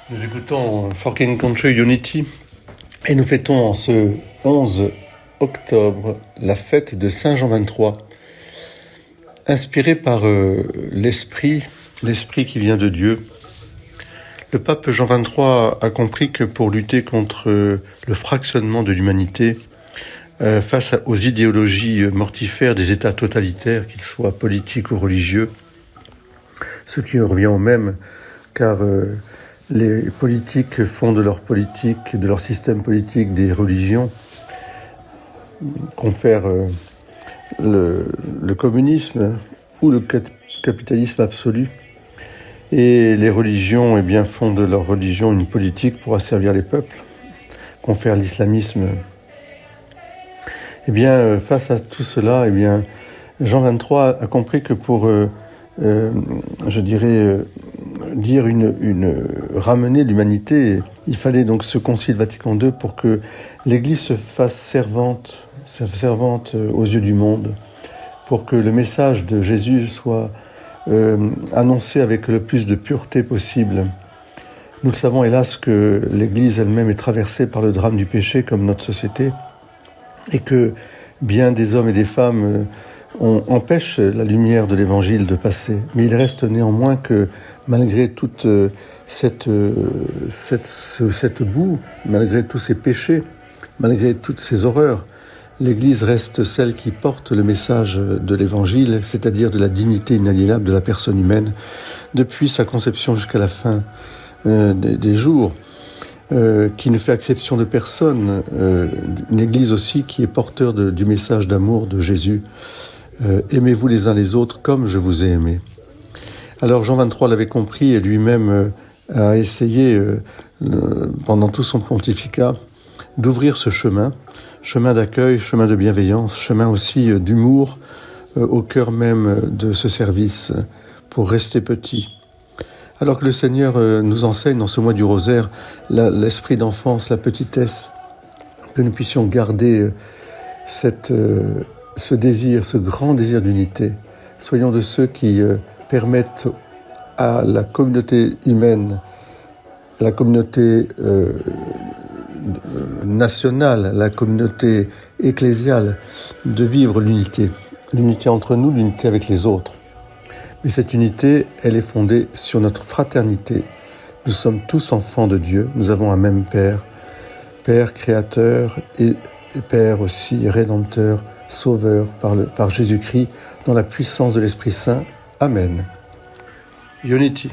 Nous écoutons Forking Country Unity et nous fêtons en ce 11 octobre la fête de Saint Jean 23, inspiré par l'esprit qui vient de Dieu. Le pape Jean 23 a compris que pour lutter contre le fractionnement de l'humanité, face aux idéologies mortifères des États totalitaires, qu'ils soient politiques ou religieux, ce qui revient au même, car les politiques font de leur politique, de leur système politique, des religions, confèrent le communisme ou le capitalisme absolu. Et les religions font de leur religion une politique pour asservir les peuples, confèrent l'islamisme. Face à tout cela, Jean 23 a compris que pour, ramener l'humanité, il fallait donc ce Concile Vatican II pour que l'Église se fasse servante aux yeux du monde, pour que le message de Jésus soit annoncé avec le plus de pureté possible. Nous le savons hélas que l'Église elle-même est traversée par le drame du péché comme notre société, et que bien des hommes et des femmes empêchent la lumière de l'Évangile de passer. Mais il reste néanmoins que malgré toute cette boue, malgré tous ces péchés, malgré toutes ces horreurs, l'Église reste celle qui porte le message de l'Évangile, c'est-à-dire de la dignité inaliénable de la personne humaine, depuis sa conception jusqu'à la fin des jours, qui ne fait exception de personne, une Église aussi qui est porteur du message d'amour de Jésus. Aimez-vous les uns les autres comme je vous ai aimé. Alors Jean 23 l'avait compris et lui-même a essayé, pendant tout son pontificat, d'ouvrir ce chemin d'accueil, chemin de bienveillance, chemin aussi d'humour au cœur même de ce service pour rester petit. Alors que le Seigneur nous enseigne dans ce mois du rosaire l'esprit d'enfance, la petitesse, que nous puissions garder ce désir, ce grand désir d'unité. Soyons de ceux qui permettent à la communauté humaine, à la communauté nationale, la communauté ecclésiale, de vivre l'unité. L'unité entre nous, l'unité avec les autres. Mais cette unité, elle est fondée sur notre fraternité. Nous sommes tous enfants de Dieu, nous avons un même Père, Père créateur et Père aussi rédempteur, sauveur par Jésus-Christ, dans la puissance de l'Esprit Saint. Amen. Unity.